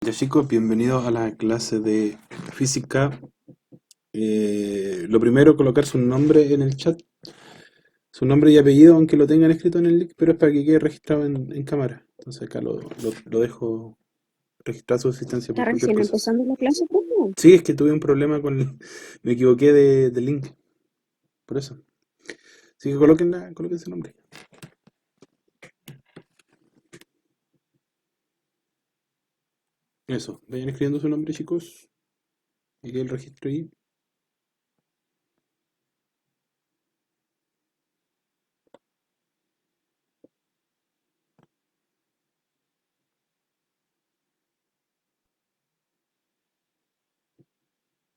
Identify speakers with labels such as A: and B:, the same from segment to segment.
A: Ya chicos, bienvenidos a la clase de física. Lo primero, colocar su nombre en el chat, su nombre y apellido, aunque lo tengan escrito en el link, pero es para que quede registrado en cámara. Entonces acá lo dejo registrar su existencia
B: Está
A: por cualquier
B: recién
A: cosa.
B: empezando la clase, ¿cómo?
A: Sí, es que tuve un problema me equivoqué de link, por eso. Así que coloquen su nombre. Eso, vayan escribiendo su nombre chicos, y que el registro ahí.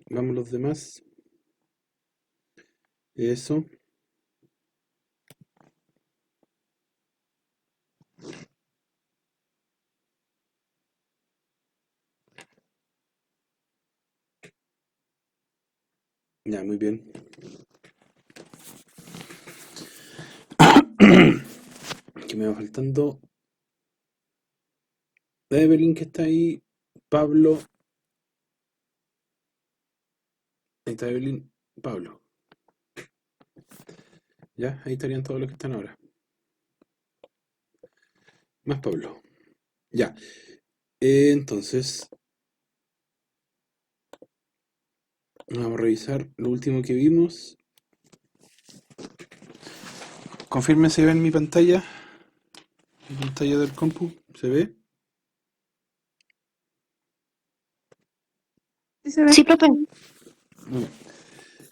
A: Vamos los demás. Eso. Ya, muy bien. Que me va faltando Evelyn que está ahí, Pablo, ahí está Evelyn, Pablo. Ya, ahí estarían todos los que están ahora. Más Pablo. Ya. Entonces, vamos a revisar lo último que vimos. Confirme si ven mi pantalla. Mi pantalla del compu. ¿Se ve?
B: Sí, se ve.
C: Sí, profe.
A: Muy bien.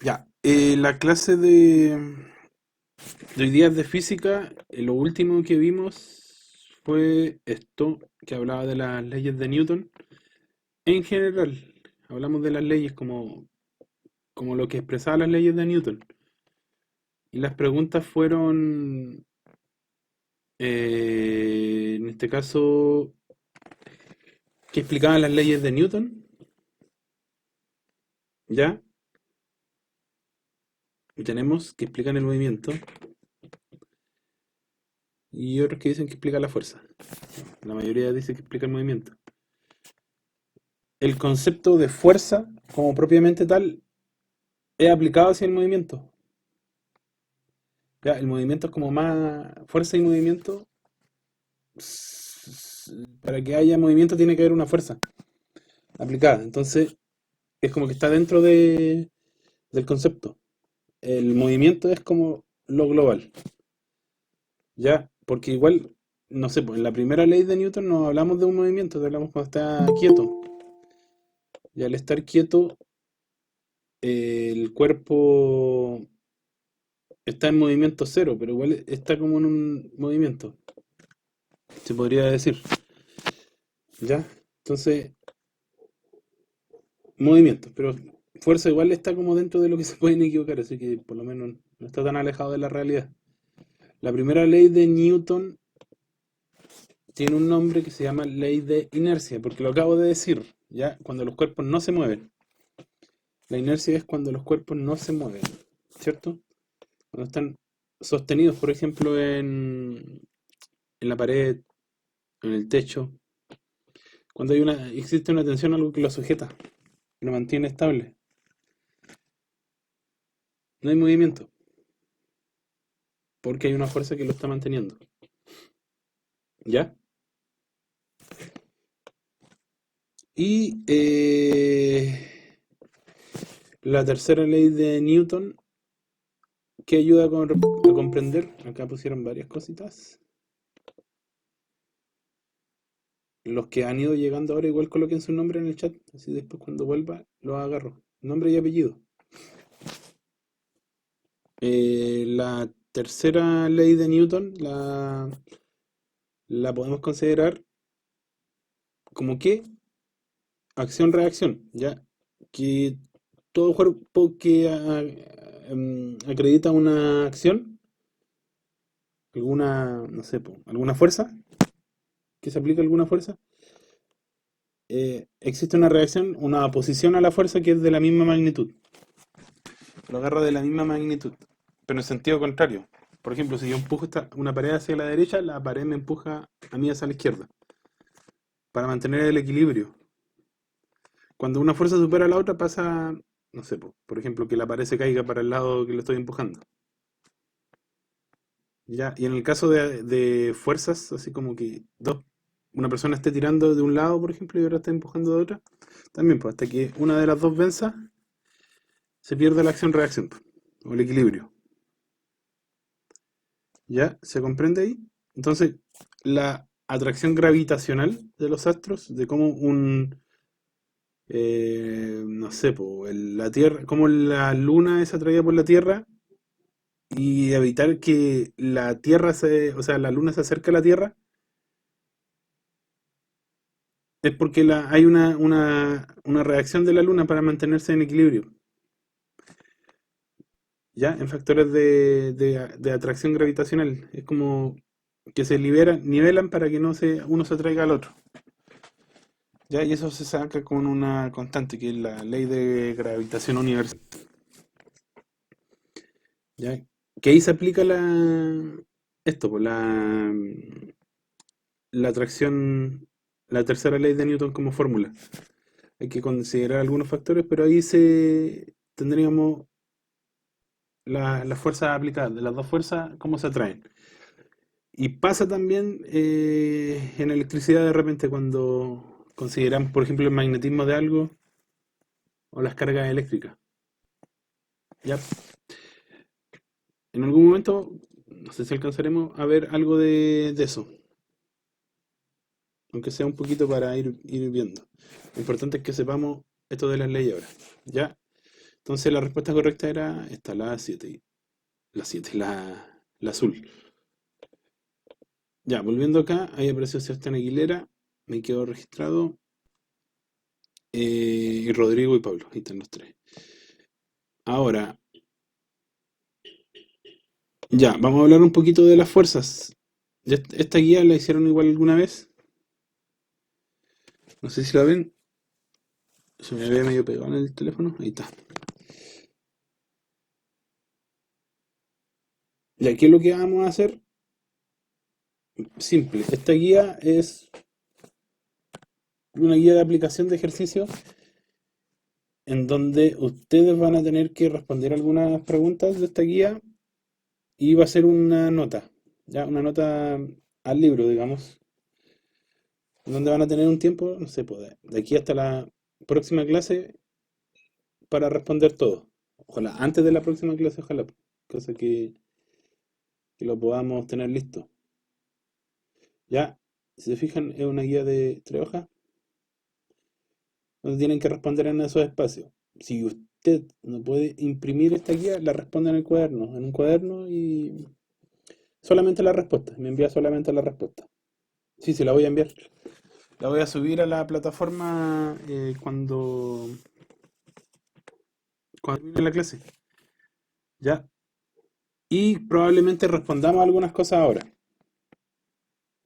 A: Ya. La clase de hoy día es de física. Lo último que vimos fue esto, que hablaba de las leyes de Newton. En general, hablamos de las leyes como lo que expresaba las leyes de Newton. Y las preguntas fueron, en este caso, ¿qué explicaban las leyes de Newton? ¿Ya? Y tenemos que explican el movimiento. Y otros que dicen que explica la fuerza. La mayoría dice que explica el movimiento. El concepto de fuerza, como propiamente tal, es aplicado hacia el movimiento. ¿Ya? El movimiento es como más fuerza y movimiento. Para que haya movimiento tiene que haber una fuerza aplicada. Entonces, es como que está dentro del concepto. El movimiento es como lo global, ¿ya? Porque igual, no sé, pues en la primera ley de Newton no hablamos de un movimiento, hablamos cuando está quieto. Y al estar quieto, el cuerpo está en movimiento cero, pero igual está como en un movimiento, se podría decir, ¿ya? Entonces, movimiento, pero fuerza igual está como dentro de lo que se pueden equivocar, así que por lo menos no está tan alejado de la realidad. La primera ley de Newton tiene un nombre que se llama ley de inercia, porque lo acabo de decir, ya, cuando los cuerpos no se mueven. La inercia es cuando los cuerpos no se mueven, ¿cierto? Cuando están sostenidos, por ejemplo, en la pared, en el techo. Cuando existe una tensión, algo que lo sujeta, que lo mantiene estable. No hay movimiento, porque hay una fuerza que lo está manteniendo. ¿Ya? Y la tercera ley de Newton, que ayuda a comprender, acá pusieron varias cositas. Los que han ido llegando ahora igual coloquen su nombre en el chat, así después cuando vuelva lo agarro. Nombre y apellido. La tercera ley de Newton la podemos considerar como que acción-reacción, ¿ya? Que todo cuerpo que acredita una acción, alguna, no sé, alguna fuerza, que se aplica alguna fuerza, existe una reacción, una oposición a la fuerza que es de la misma magnitud. Lo agarra de la misma magnitud, pero en sentido contrario. Por ejemplo, si yo empujo una pared hacia la derecha, la pared me empuja a mí hacia la izquierda, para mantener el equilibrio. Cuando una fuerza supera a la otra pasa, no sé, por ejemplo, que la pared se caiga para el lado que le estoy empujando. Ya, y en el caso de fuerzas, así como que una persona esté tirando de un lado, por ejemplo, y otra está empujando de otra, también, pues hasta que una de las dos venza, se pierde la acción-reacción, pues, o el equilibrio. ¿Ya? ¿Se comprende ahí? Entonces, la atracción gravitacional de los astros, de cómo no sé, po, la Tierra, cómo la Luna es atraída por la Tierra y evitar que la Tierra o sea, la Luna se acerque a la Tierra, es porque hay una reacción de la Luna para mantenerse en equilibrio, ¿ya? En factores de atracción gravitacional. Es como que se nivelan para que no uno se atraiga al otro. ¿Ya? Y eso se saca con una constante, que es la ley de gravitación universal. ¿Ya? Que ahí se aplica esto, pues, la atracción, la tercera ley de Newton como fórmula. Hay que considerar algunos factores, pero ahí tendríamos las fuerzas aplicadas, de las dos fuerzas, cómo se atraen. Y pasa también en electricidad de repente cuando consideramos, por ejemplo, el magnetismo de algo o las cargas eléctricas. ¿Ya? En algún momento, no sé si alcanzaremos a ver algo de eso, aunque sea un poquito para ir viendo. Lo importante es que sepamos esto de las leyes ahora. ¿Ya? Entonces la respuesta correcta era esta, la 7. La 7, la azul. Ya, volviendo acá, ahí apareció Sebastián Aguilera, me quedó registrado, y Rodrigo y Pablo, ahí están los tres. Ahora, ya, vamos a hablar un poquito de las fuerzas. Esta guía la hicieron igual alguna vez, no sé si la ven, se me ve medio pegado en el teléfono, ahí está. Y aquí lo que vamos a hacer, simple, esta guía es una guía de aplicación de ejercicio en donde ustedes van a tener que responder algunas preguntas de esta guía y va a ser una nota, ya, una nota al libro, digamos, donde van a tener un tiempo, no sé, pues, de aquí hasta la próxima clase para responder todo. Ojalá, antes de la próxima clase, ojalá, cosa que lo podamos tener listo. Ya, si se fijan, es una guía de 3 hojas donde tienen que responder en esos espacios. Si usted no puede imprimir esta guía, la responde en un cuaderno y solamente la respuesta. Me envía solamente la respuesta. Sí, sí, la voy a enviar. La voy a subir a la plataforma cuando termine la clase. ¿Ya? Y probablemente respondamos algunas cosas ahora.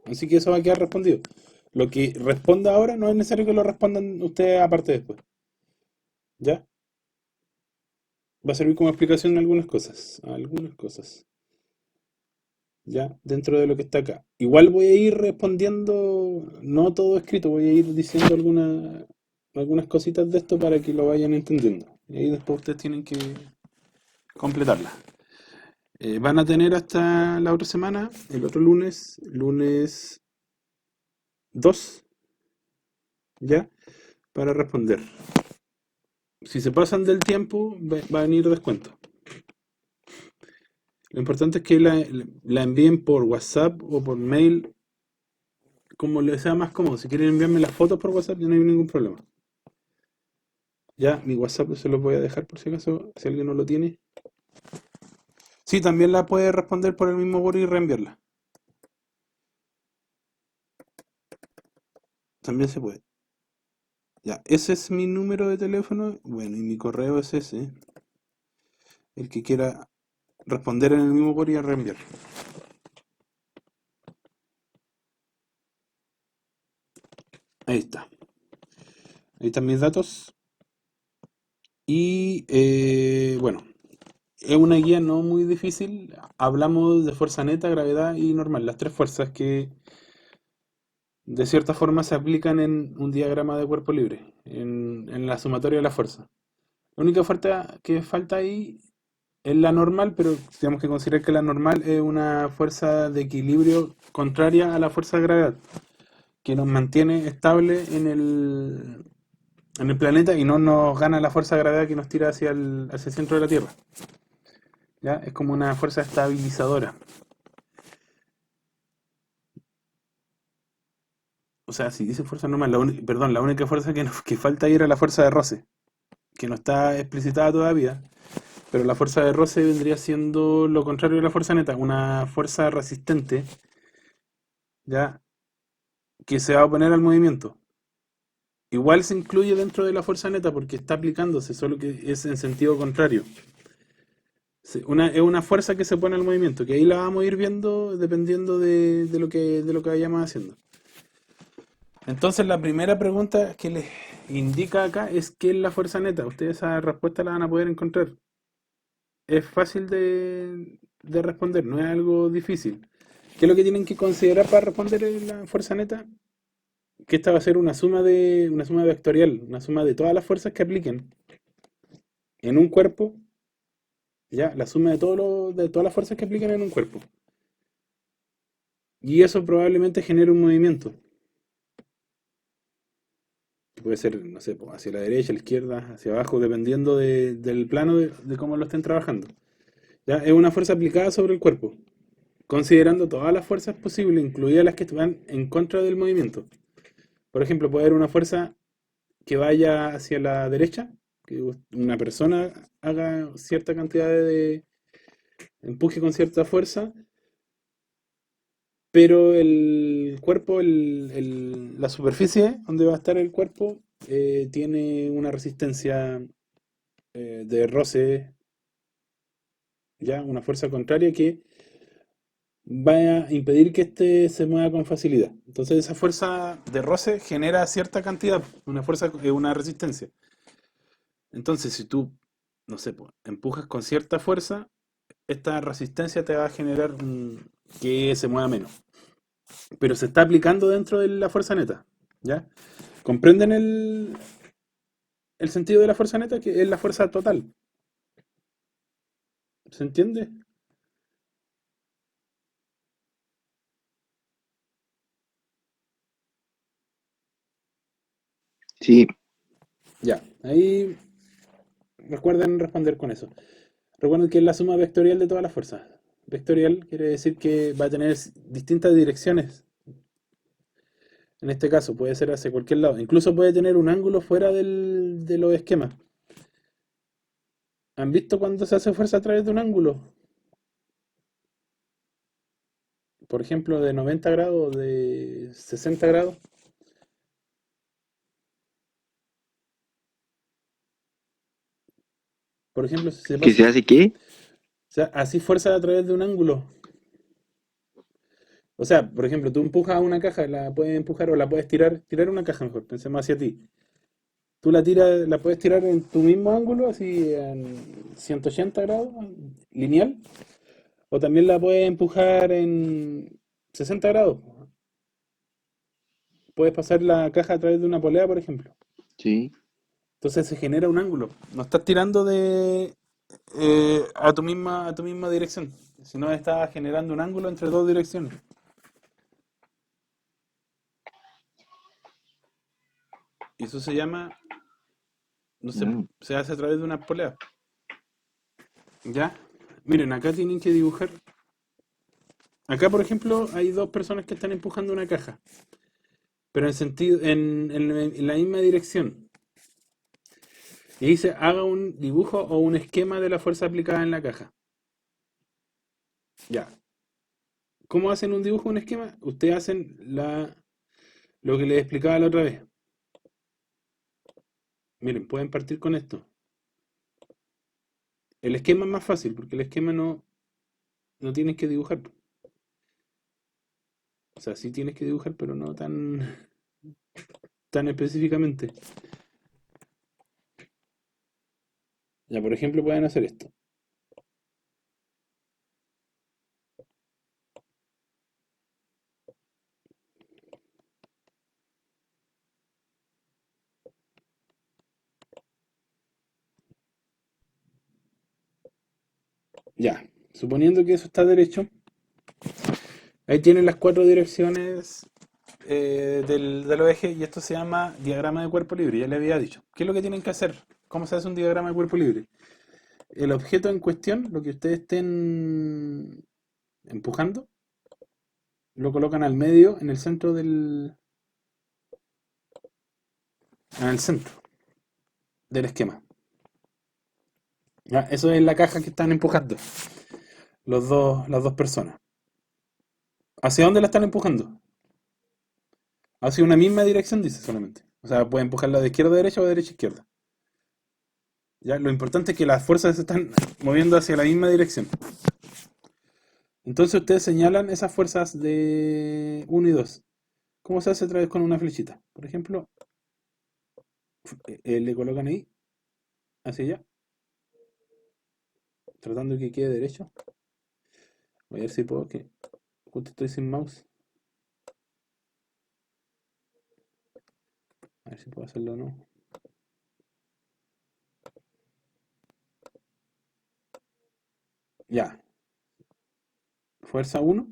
A: Así que eso va a quedar respondido. Lo que responda ahora no es necesario que lo respondan ustedes aparte después. ¿Ya? Va a servir como explicación de algunas cosas. Algunas cosas. ¿Ya? Dentro de lo que está acá. Igual voy a ir respondiendo, no todo escrito, voy a ir diciendo algunas cositas de esto para que lo vayan entendiendo. Y ahí después ustedes tienen que completarla. Van a tener hasta la otra semana, el otro lunes 2, ¿ya? Para responder. Si se pasan del tiempo, va a venir descuento. Lo importante es que la envíen por WhatsApp o por mail, como les sea más cómodo. Si quieren enviarme las fotos por WhatsApp, yo no hay ningún problema. Ya, mi WhatsApp se los voy a dejar por si acaso, si alguien no lo tiene. Sí, también la puede responder por el mismo bot y reenviarla. También se puede. Ya, ese es mi número de teléfono. Bueno, y mi correo es ese. El que quiera responder en el mismo bot y reenviar. Ahí está. Ahí están mis datos. Y bueno, es una guía no muy difícil. Hablamos de fuerza neta, gravedad y normal. Las tres fuerzas de cierta forma se aplican en un diagrama de cuerpo libre, en la sumatoria de la fuerza. La única fuerza que falta ahí es la normal, pero tenemos que considerar que la normal es una fuerza de equilibrio contraria a la fuerza de gravedad, que nos mantiene estable en el planeta y no nos gana la fuerza de gravedad que nos tira hacia el centro de la Tierra. ¿Ya? Es como una fuerza estabilizadora. O sea, si dice fuerza normal, perdón, la única fuerza que falta ahí era la fuerza de roce, que no está explicitada todavía, pero la fuerza de roce vendría siendo lo contrario de la fuerza neta, una fuerza resistente, ¿ya? Que se va a oponer al movimiento. Igual se incluye dentro de la fuerza neta porque está aplicándose, solo que es en sentido contrario. Es una fuerza que se pone al movimiento, que ahí la vamos a ir viendo dependiendo de lo que vayamos haciendo. Entonces la primera pregunta que les indica acá es ¿qué es la fuerza neta? Ustedes esa respuesta la van a poder encontrar. Es fácil de responder, no es algo difícil. ¿Qué es lo que tienen que considerar para responder la fuerza neta? Que esta va a ser una suma vectorial, una suma de todas las fuerzas que apliquen en un cuerpo, ya, la suma de todas las fuerzas que apliquen en un cuerpo. Y eso probablemente genere un movimiento. Que puede ser, no sé, hacia la derecha, a la izquierda, hacia abajo, dependiendo del plano de cómo lo estén trabajando. ¿Ya? Es una fuerza aplicada sobre el cuerpo, considerando todas las fuerzas posibles, incluidas las que van en contra del movimiento. Por ejemplo, puede haber una fuerza que vaya hacia la derecha, que una persona haga cierta cantidad de empuje con cierta fuerza, pero el cuerpo, la superficie donde va a estar el cuerpo, tiene una resistencia de roce, ya una fuerza contraria que va a impedir que este se mueva con facilidad. Entonces esa fuerza de roce genera cierta cantidad, una fuerza, una resistencia. Entonces si tú, no sé, pues, empujas con cierta fuerza, esta resistencia te va a generar que se mueva menos. Pero se está aplicando dentro de la fuerza neta, ¿ya? ¿Comprenden el sentido de la fuerza neta? Que es la fuerza total. ¿Se entiende?
B: Sí,
A: Ya, ahí recuerden responder con eso. Recuerden que es la suma vectorial de todas las fuerzas. Vectorial quiere decir que va a tener distintas direcciones. En este caso, puede ser hacia cualquier lado. Incluso puede tener un ángulo fuera de los esquemas. ¿Han visto cuando se hace fuerza a través de un ángulo? Por ejemplo, de 90 grados, de 60 grados. Por ejemplo, si se
B: que
A: pasa,
B: se hace qué.
A: o sea, así fuerza a través de un ángulo. O sea, por ejemplo, tú empujas una caja, la puedes empujar o la puedes tirar una caja mejor, pensemos hacia ti. Tú la tiras, la puedes tirar en tu mismo ángulo, así en 180 grados, lineal, o también la puedes empujar en 60 grados. Puedes pasar la caja a través de una polea, por ejemplo.
B: Sí.
A: Entonces se genera un ángulo. No estás tirando a tu misma dirección, sino estás generando un ángulo entre dos direcciones. Y eso se llama, no sé,
B: Mm.
A: se hace a través de una polea. ¿Ya? Miren, acá tienen que dibujar. Acá, por ejemplo, hay dos personas que están empujando una caja, pero en la misma dirección. Y dice, haga un dibujo o un esquema de la fuerza aplicada en la caja. Ya. ¿Cómo hacen un dibujo o un esquema? Ustedes hacen lo que les explicaba la otra vez. Miren, pueden partir con esto. El esquema es más fácil, porque el esquema no tienes que dibujar. O sea, sí tienes que dibujar, pero no tan específicamente. Ya, por ejemplo, pueden hacer esto. Ya, suponiendo que eso está derecho, ahí tienen las cuatro direcciones de los ejes y esto se llama diagrama de cuerpo libre, ya le había dicho. ¿Qué es lo que tienen que hacer? ¿Cómo se hace un diagrama de cuerpo libre? El objeto en cuestión, lo que ustedes estén empujando, lo colocan al medio, en el centro en el centro del esquema. ¿Ya? Eso es la caja que están empujando las dos personas. ¿Hacia dónde la están empujando? Hacia una misma dirección, dice solamente. O sea, puede empujarla de izquierda a derecha o de derecha a izquierda. ¿Ya? Lo importante es que las fuerzas se están moviendo hacia la misma dirección. Entonces ustedes señalan esas fuerzas de uno y 2. ¿Cómo se hace otra vez con una flechita? Por ejemplo, le colocan ahí, hacia allá, tratando de que quede derecho. Voy a ver si puedo, que justo estoy sin mouse. A ver si puedo hacerlo o no. Ya, fuerza 1.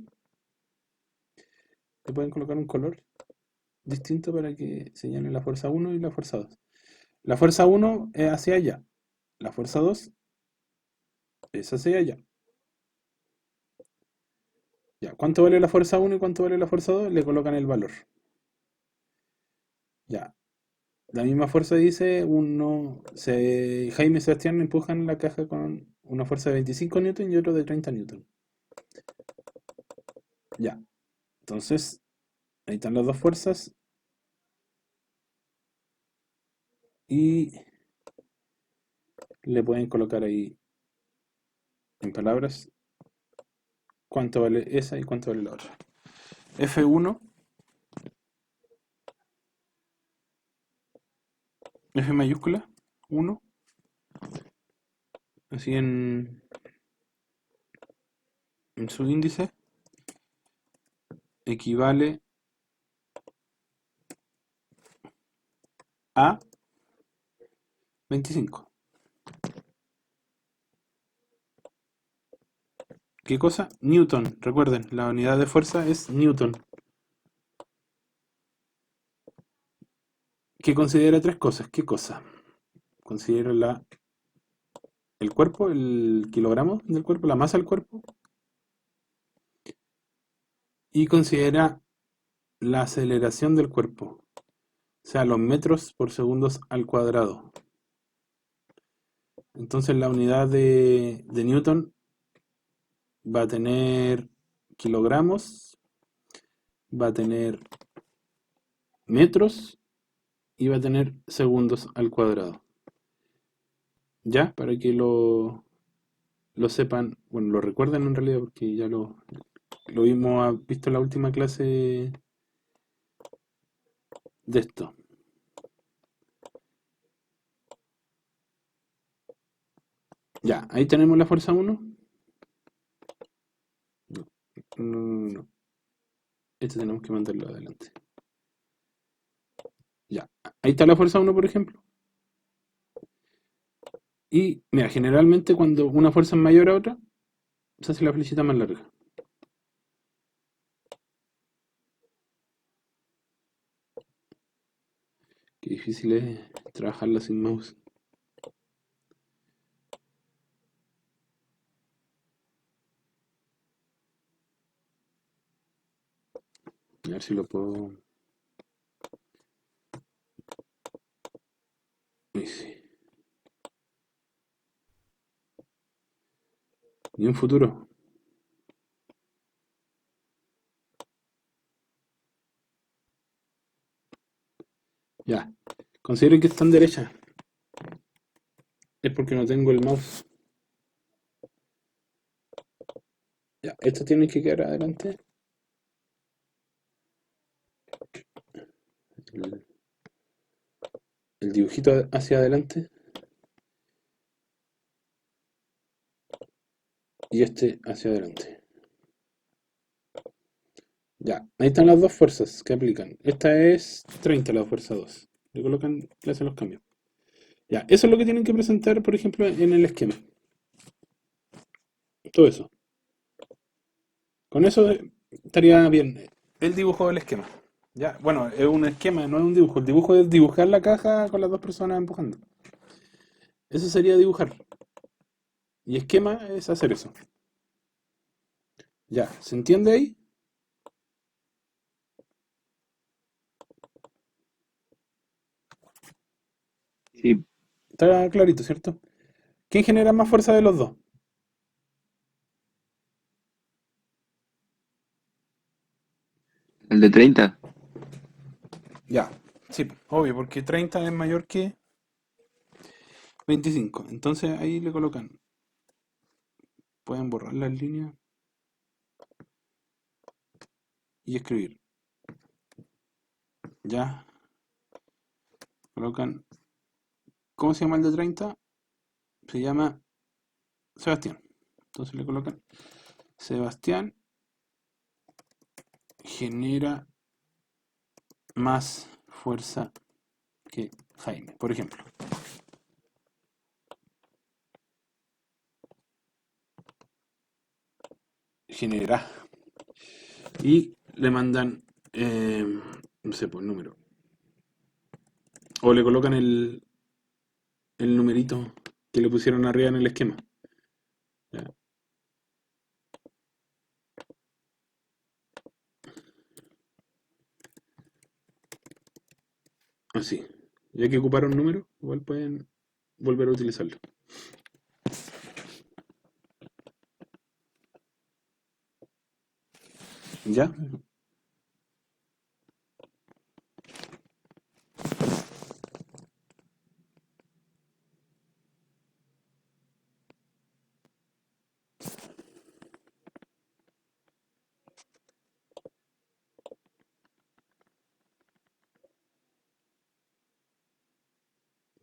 A: Le pueden colocar un color distinto para que señale la fuerza 1 y la fuerza 2. La fuerza 1 es hacia allá. La fuerza 2 es hacia allá. Ya, ¿cuánto vale la fuerza 1 y cuánto vale la fuerza 2? Le colocan el valor. Ya, la misma fuerza dice, Jaime y Sebastián empujan la caja con una fuerza de 25 newton y otro de 30 newton. Ya, entonces, ahí están las dos fuerzas y le pueden colocar ahí en palabras cuánto vale esa y cuánto vale la otra. F1, F mayúscula, 1, así en su índice, equivale a 25. ¿Qué cosa? Newton. Recuerden, la unidad de fuerza es Newton. Que considera tres cosas. ¿Qué cosa? Considera el cuerpo, el kilogramo del cuerpo, la masa del cuerpo. Y considera la aceleración del cuerpo. O sea, los metros por segundos al cuadrado. Entonces la unidad de Newton va a tener kilogramos, va a tener metros y va a tener segundos al cuadrado. ¿Ya? Para que lo sepan, bueno, lo recuerden en realidad porque ya lo vimos, visto en la última clase de esto. Ya, ahí tenemos la fuerza 1. No, no. Este tenemos que mandarlo adelante. Ya, ahí está la fuerza 1, por ejemplo. Y, mira, generalmente cuando una fuerza es mayor a otra, se hace la flechita más larga. Qué difícil es trabajarla sin mouse. A ver si lo puedo. Ahí sí. Ni un futuro. Ya. Consideren que están derecha. Es porque no tengo el mouse. Ya, esto tiene que quedar adelante. El, el dibujito hacia adelante. Y este hacia adelante. Ya, ahí están las dos fuerzas que aplican. Esta es 30, la fuerza 2. Le colocan, le hacen los cambios. Ya, eso es lo que tienen que presentar, por ejemplo, en el esquema. todo eso. Con eso estaría bien el dibujo del esquema. Ya, bueno, es un esquema, no es un dibujo. El dibujo es dibujar la caja con las dos personas empujando. Eso sería dibujar. Y esquema es hacer eso. Ya, ¿se entiende ahí?
B: Sí,
A: Está clarito, ¿cierto? ¿Quién genera más fuerza de los dos?
B: el de 30.
A: Ya, sí, obvio, porque 30 es mayor que 25. Entonces ahí le colocan. Pueden borrar las líneas y escribir. Ya, colocan. ¿Cómo se llama el de 30? Se llama Sebastián. Entonces le colocan. Sebastián genera más fuerza que Jaime, por ejemplo. Genera. Y le mandan, no sé, por número. O le colocan el numerito que le pusieron arriba en el esquema. Ya, así. Ya que ocuparon número, igual pueden volver a utilizarlo. ¿Ya?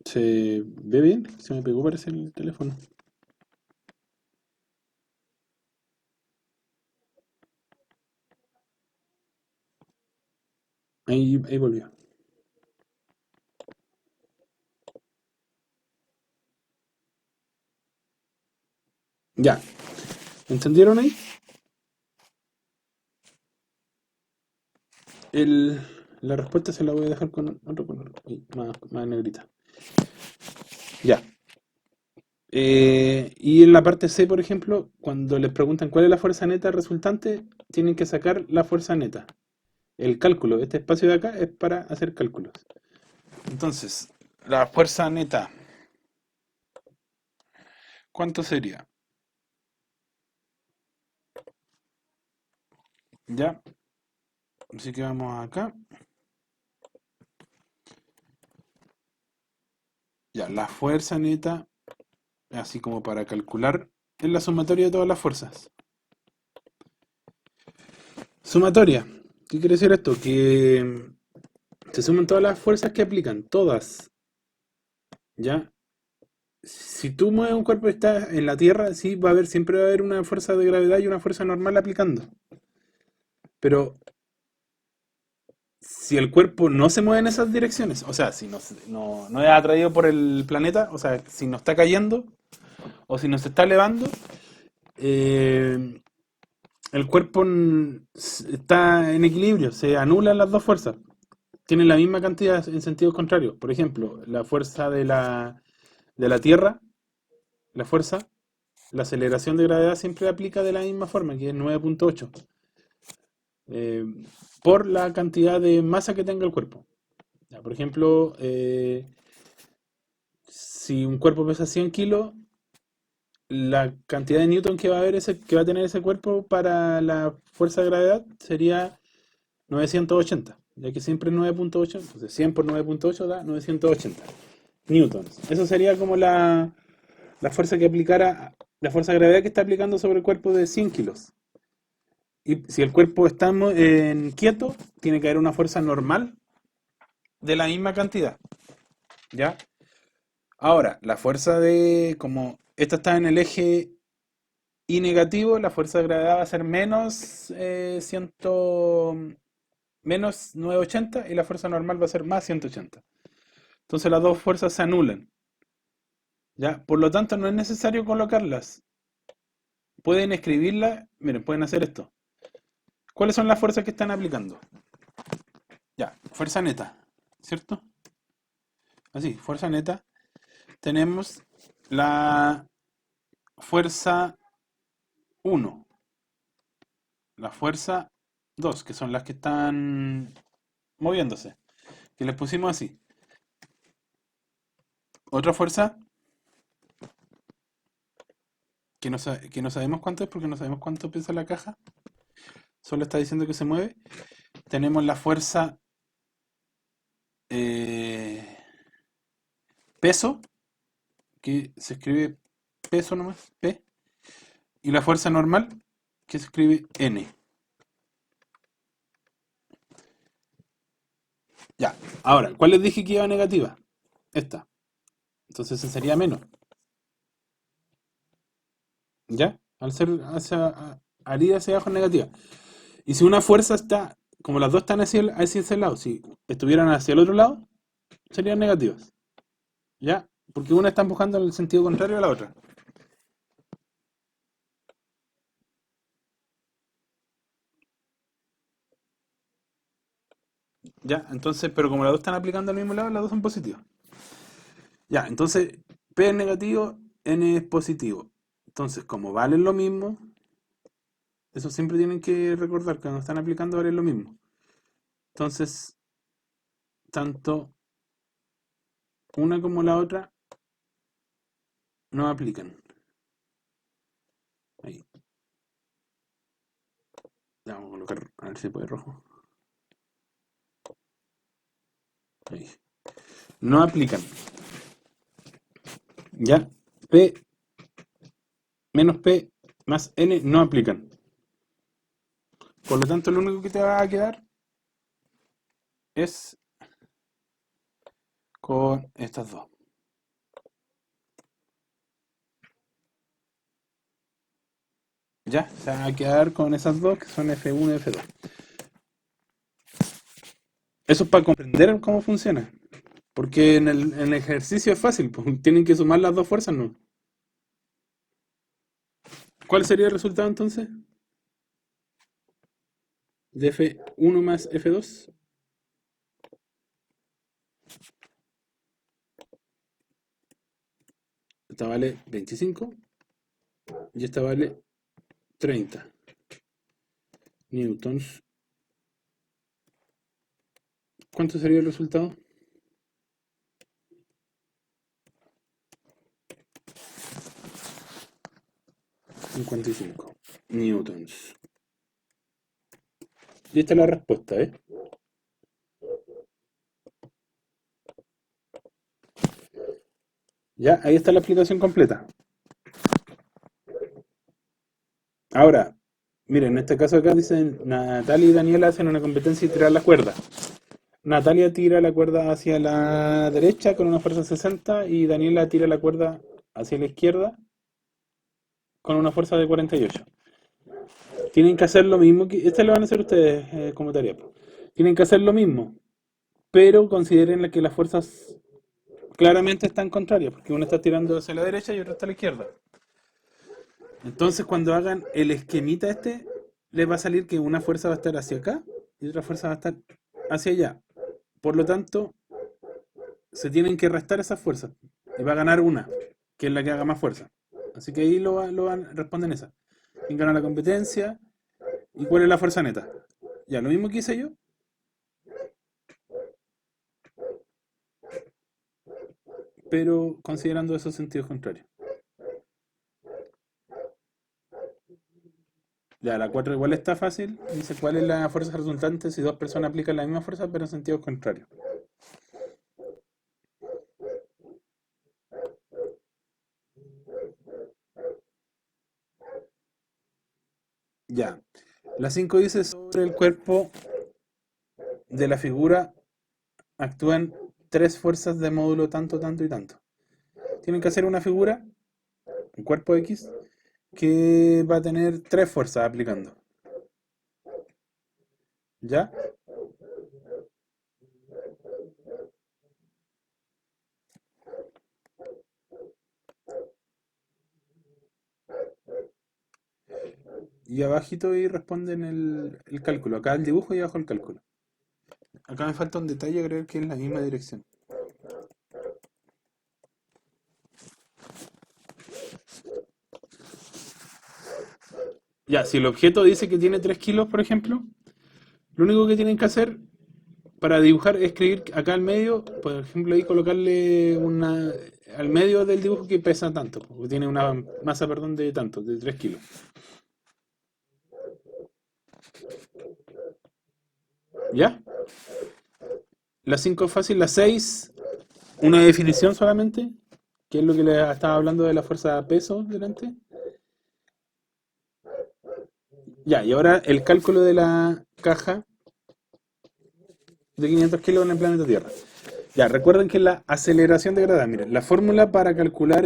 A: ¿Se ve bien? Se me pegó, parece, el teléfono. Ahí volvió. Ya. ¿Entendieron ahí? El, la respuesta se la voy a dejar con otro color, ahí, más negrita. Ya. Y en la parte C, por ejemplo, cuando les preguntan cuál es la fuerza neta resultante, tienen que sacar la fuerza neta. El cálculo, este espacio de acá es para hacer cálculos. Entonces, la fuerza neta, ¿cuánto sería? Ya, así que vamos acá. Ya, la fuerza neta, así como para calcular, es la sumatoria de todas las fuerzas. Sumatoria. ¿Qué quiere decir esto? Que se suman todas las fuerzas que aplican, todas. ¿Ya? Si tú mueves un cuerpo que está en la Tierra, sí va a haber, siempre va a haber una fuerza de gravedad y una fuerza normal aplicando. Pero si el cuerpo no se mueve en esas direcciones, o sea, si no es atraído por el planeta, o sea, si no está cayendo o si no se está elevando, eh, el cuerpo está en equilibrio, se anulan las dos fuerzas. Tienen la misma cantidad en sentido contrario. Por ejemplo, la fuerza de la Tierra, la fuerza, la aceleración de gravedad siempre aplica de la misma forma, que es 9.8, eh, por la cantidad de masa que tenga el cuerpo. Ya, por ejemplo, si un cuerpo pesa 100 kilos, la cantidad de newton que va a haber que va a tener ese cuerpo para la fuerza de gravedad sería 980, ya que siempre es 9.8, entonces 100 por 9.8 da 980 newtons. Eso sería como la fuerza que aplicara, la fuerza de gravedad que está aplicando sobre el cuerpo de 100 kilos. Y si el cuerpo está en quieto, tiene que haber una fuerza normal de la misma cantidad, ¿ya? Ahora, la fuerza como esta está en el eje y negativo, la fuerza de gravedad va a ser menos 980 y la fuerza normal va a ser más 180. Entonces las dos fuerzas se anulan, ¿ya? Por lo tanto, no es necesario colocarlas. pueden escribirla, miren, pueden hacer esto. ¿Cuáles son las fuerzas que están aplicando? Ya, fuerza neta, ¿cierto? Así, fuerza neta. Tenemos la fuerza uno, la fuerza 2, que son las que están moviéndose, que les pusimos así. Otra fuerza que no sabemos cuánto es porque no sabemos cuánto pesa la caja, solo está diciendo que se mueve. Tenemos la fuerza eh, peso, que se escribe peso nomás, P, y la fuerza normal, que se escribe N. Ya, ahora, ¿cuál les dije que iba negativa? Esta. Entonces esa sería menos. ¿Ya? Al ser haría hacia abajo negativa. Y si una fuerza está, como las dos están hacia ese lado, si estuvieran hacia el otro lado, serían negativas. ¿Ya? Porque una está empujando en el sentido contrario a la otra. ¿Ya? Entonces, pero como las dos están aplicando al mismo lado, las dos son positivas. Ya, entonces, P es negativo, N es positivo. Entonces, como valen lo mismo, eso siempre tienen que recordar que cuando están aplicando valen lo mismo. Entonces, tanto una como la otra no aplican. Ahí. Ya, vamos a colocar, a ver si puede rojo. Ahí. No aplican. Ya, P menos P más N no aplican. Por lo tanto, lo único que te va a quedar es con estas dos. Ya, se va a quedar con esas dos que son F1 y F2. Eso es para comprender cómo funciona. Porque en el ejercicio es fácil, pues, tienen que sumar las dos fuerzas, ¿no? ¿Cuál sería el resultado entonces? De F1 más F2. Esta vale 25 y esta vale 30 newtons. ¿Cuánto sería el resultado? 55 newtons. Y esta es la respuesta, ¿eh? Ya, ahí está la explicación completa. Ahora, miren, en este caso acá dicen Natalia y Daniela hacen una competencia y tirar la cuerda. Natalia tira la cuerda hacia la derecha con una fuerza 60 y Daniela tira la cuerda hacia la izquierda con una fuerza de 48. Tienen que hacer lo mismo que... Este lo van a hacer ustedes como tarea. Tienen que hacer lo mismo, pero consideren que las fuerzas claramente están contrarias, porque una está tirando hacia la derecha y otra está a la izquierda. Entonces, cuando hagan el esquemita este, les va a salir que una fuerza va a estar hacia acá y otra fuerza va a estar hacia allá. Por lo tanto, se tienen que restar esas fuerzas y va a ganar una, que es la que haga más fuerza. Así que ahí responden esa. ¿Quién gana la competencia? ¿Y cuál es la fuerza neta? Ya, lo mismo que hice yo, pero considerando esos sentidos contrarios. Ya, la 4 igual está fácil. Dice cuál es la fuerza resultante si dos personas aplican la misma fuerza pero en sentidos contrarios. Ya. La 5 dice sobre el cuerpo de la figura actúan tres fuerzas de módulo tanto, tanto y tanto. Tienen que hacer una figura, un cuerpo X, que va a tener tres fuerzas aplicando. ¿Ya? y abajito y responden el cálculo. Acá el dibujo y abajo el cálculo. Acá me falta un detalle, creo que es la misma dirección. Ya, si el objeto dice que tiene 3 kilos, por ejemplo, lo único que tienen que hacer para dibujar es escribir acá al medio, por ejemplo, ahí colocarle una al medio del dibujo que pesa tanto, porque tiene una masa, perdón, de tanto, de 3 kilos. ¿Ya? La 5 es fácil, la 6 una definición solamente, que es lo que le estaba hablando de la fuerza peso delante. Ya, y ahora el cálculo de la caja de 500 kilos en el planeta Tierra. Ya, recuerden que la aceleración de gravedad, miren, la fórmula para calcular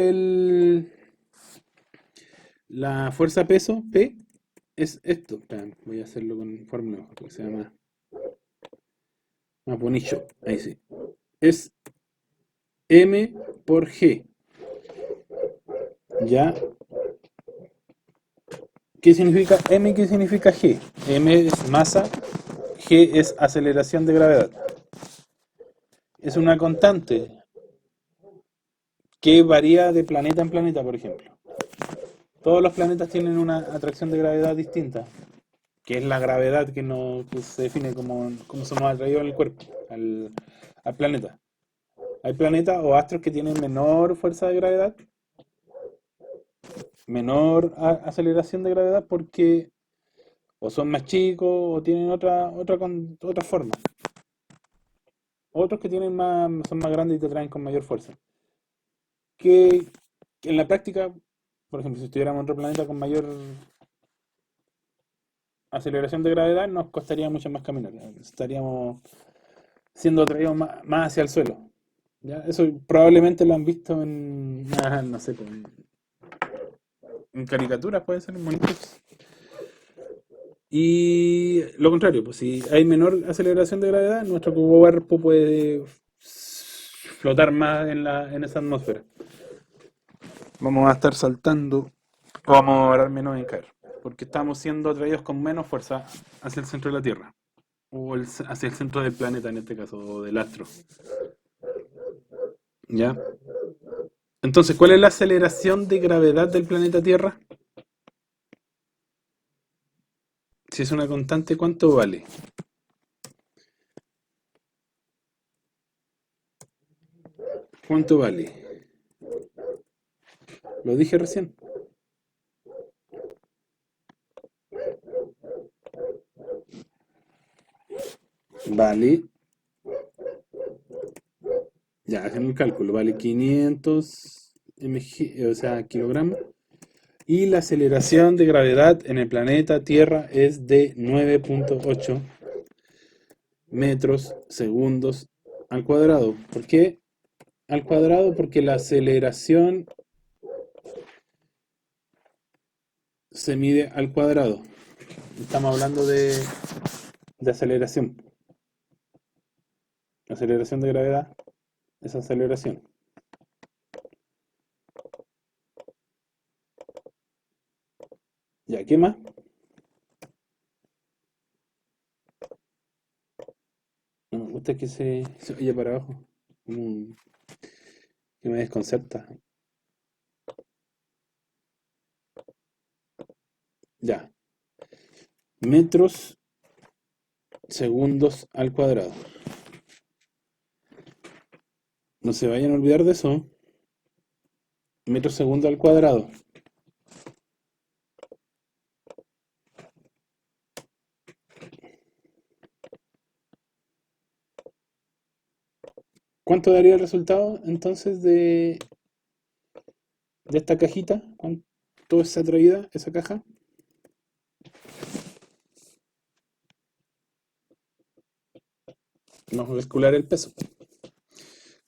A: la fuerza peso, P, es esto. Espera, voy a hacerlo con fórmula porque se llama más bonito. Ahí sí. Es M por G. ¿Ya? ¿Qué significa M y qué significa G? M es masa, G es aceleración de gravedad. Es una constante que varía de planeta en planeta, por ejemplo. Todos los planetas tienen una atracción de gravedad distinta, que es la gravedad que se define como somos atraídos en el cuerpo, al planeta. Hay planetas o astros que tienen menor fuerza de gravedad, menor aceleración de gravedad porque o son más chicos o tienen otra forma. Otros que son más grandes y te traen con mayor fuerza. Que en la práctica, por ejemplo, si estuviéramos en otro planeta con mayor aceleración de gravedad, nos costaría mucho más caminar. Estaríamos siendo atraídos más hacia el suelo. ¿Ya? Eso probablemente lo han visto no sé, pues, en caricaturas, puede ser, en monitos. Y lo contrario, pues si hay menor aceleración de gravedad, nuestro cuerpo puede flotar más en esa atmósfera. Vamos a estar saltando o vamos a demorar menos en caer, porque estamos siendo atraídos con menos fuerza hacia el centro de la Tierra, o hacia el centro del planeta en este caso, o del astro. ¿Ya? Entonces, ¿cuál es la aceleración de gravedad del planeta Tierra? Si es una constante, ¿cuánto vale? ¿Cuánto vale? Lo dije recién. Vale, ya hacen el cálculo, vale 500 mg, o sea, kilogramos. Y la aceleración de gravedad en el planeta Tierra es de 9.8 metros segundos al cuadrado. ¿Por qué al cuadrado? Porque la aceleración se mide al cuadrado. Estamos hablando de aceleración. Aceleración de gravedad es aceleración. Ya, ¿qué más? No me gusta que se oye para abajo. Como que me desconcerta. Ya. Metros segundos al cuadrado. No se vayan a olvidar de eso. Metros segundo al cuadrado. ¿Cuánto daría el resultado entonces de esta cajita? ¿Cuánto es atraída esa caja? Vamos a calcular el peso.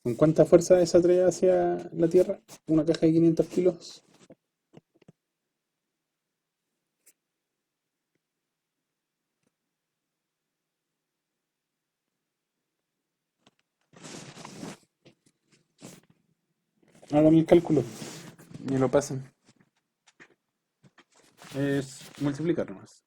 A: ¿Con cuánta fuerza es atraída hacia la Tierra? Una caja de 500 kilos. Hagan el cálculo y lo pasen. Es multiplicar nomás.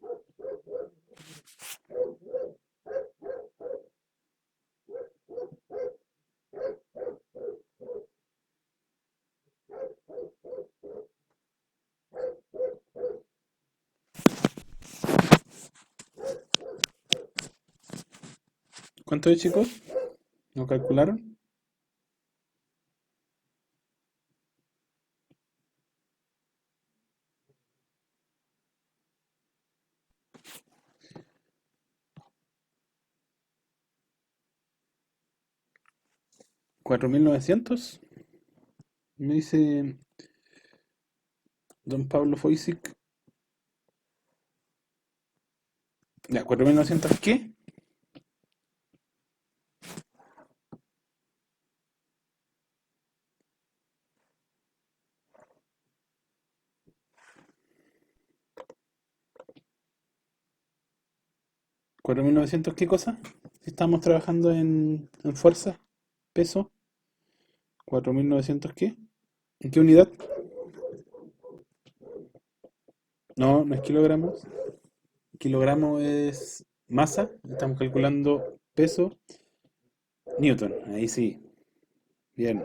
A: ¿Cuánto es, chicos? ¿Lo calcularon? 4.900. Me dice don Pablo Foisic. Ya, 4.900 ¿qué? 4.900 ¿qué cosa? Si estamos trabajando en fuerza, peso. 4.900 ¿qué? ¿En qué unidad? No, no es kilogramos. Kilogramo es masa. Estamos calculando peso. Newton. Ahí sí. Bien.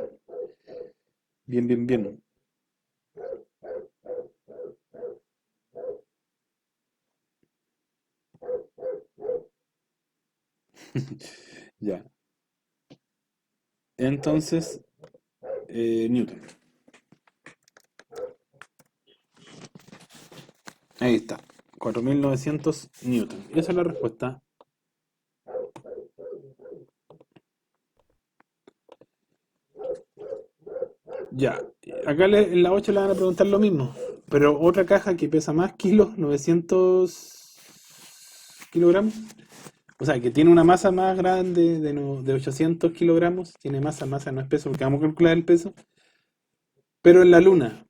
A: Bien, bien, bien. Ya. Entonces, Newton. Ahí está. 4.900 Newton. Esa es la respuesta. Ya. Acá en la 8 le van a preguntar lo mismo. Pero otra caja que pesa más kilos, 900 kilogramos. O sea, que tiene una masa más grande de 800 kilogramos. Tiene masa no es peso, porque vamos a calcular el peso. Pero en la Luna,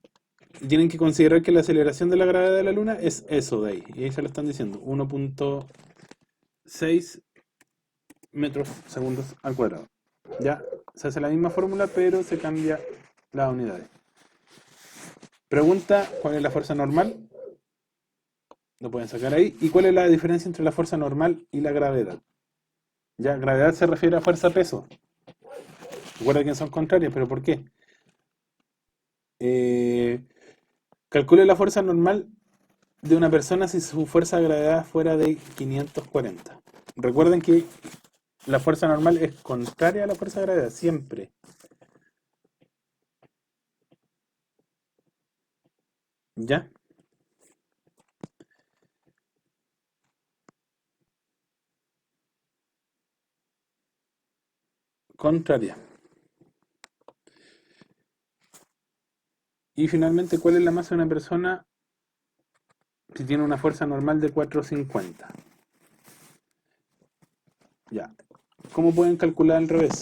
A: tienen que considerar que la aceleración de la gravedad de la Luna es eso de ahí. Y ahí se lo están diciendo. 1.6 metros segundos al cuadrado. Ya se hace la misma fórmula, pero se cambia las unidades. Pregunta, ¿cuál es la fuerza normal? Lo pueden sacar ahí. ¿Y cuál es la diferencia entre la fuerza normal y la gravedad? Ya, gravedad se refiere a fuerza-peso. Recuerda que son contrarias, pero ¿por qué? Eh, calcule la fuerza normal de una persona si su fuerza de gravedad fuera de 540. Recuerden que la fuerza normal es contraria a la fuerza de gravedad, siempre. ¿Ya? Contraria. Y finalmente, ¿cuál es la masa de una persona si tiene una fuerza normal de 450? Ya. ¿Cómo pueden calcular al revés?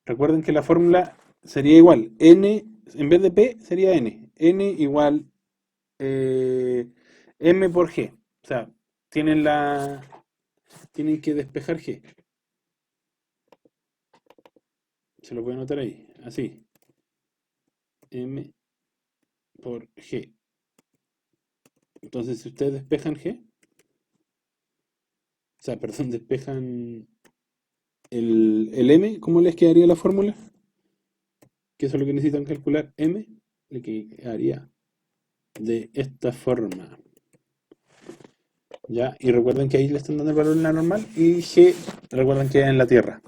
A: Recuerden que la fórmula sería igual. N, en vez de P, sería N. N igual M por G. O sea, tienen que despejar G. Se lo voy a anotar ahí. Así. M por G. Entonces, si ustedes despejan G, o sea, perdón, despejan el M, ¿cómo les quedaría la fórmula? Que eso es lo que necesitan calcular. M, le quedaría de esta forma. ¿Ya? Y recuerden que ahí le están dando el valor en la normal y G, recuerden que es en la Tierra.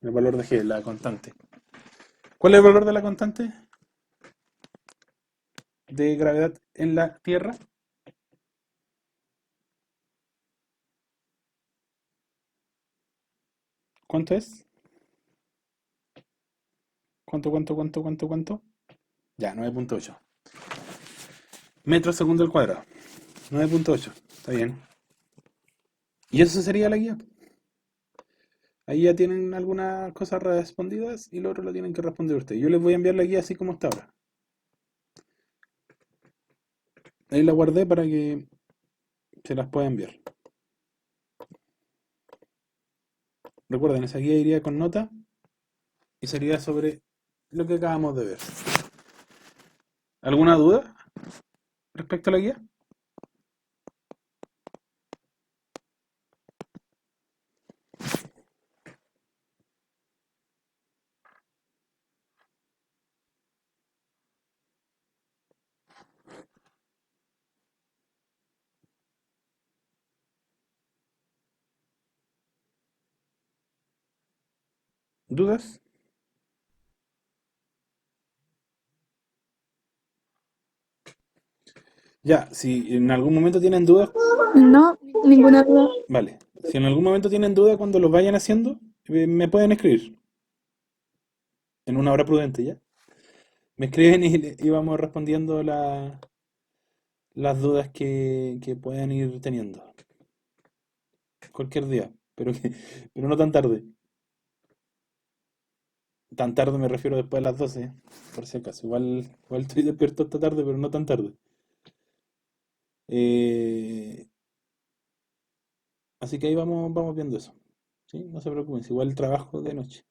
A: El valor de G, la constante. ¿Cuál es el valor de la constante de gravedad en la Tierra? ¿Cuánto es? ¿Cuánto? Ya, 9.8 metros segundo al cuadrado. 9.8, está bien. Y eso sería la guía. Ahí ya tienen algunas cosas respondidas y lo otro lo tienen que responder ustedes. Yo les voy a enviar la guía así como está ahora. Ahí la guardé para que se las pueda enviar. Recuerden, esa guía iría con nota y sería sobre lo que acabamos de ver. ¿Alguna duda? respecto a la guía? ¿Dudas? Ya, si en algún momento tienen dudas,
C: No, ninguna duda.
A: vale. Si en algún momento tienen dudas cuando los vayan haciendo, me pueden escribir en una hora prudente, ¿ya? Me escriben y vamos respondiendo las dudas que puedan ir teniendo. Cualquier día, pero no tan tarde. Tan tarde me refiero después de las 12, por si acaso. Igual estoy despierto esta tarde, pero no tan tarde. Eh, Así que ahí vamos viendo eso. ¿Sí? No se preocupen, igual trabajo de noche.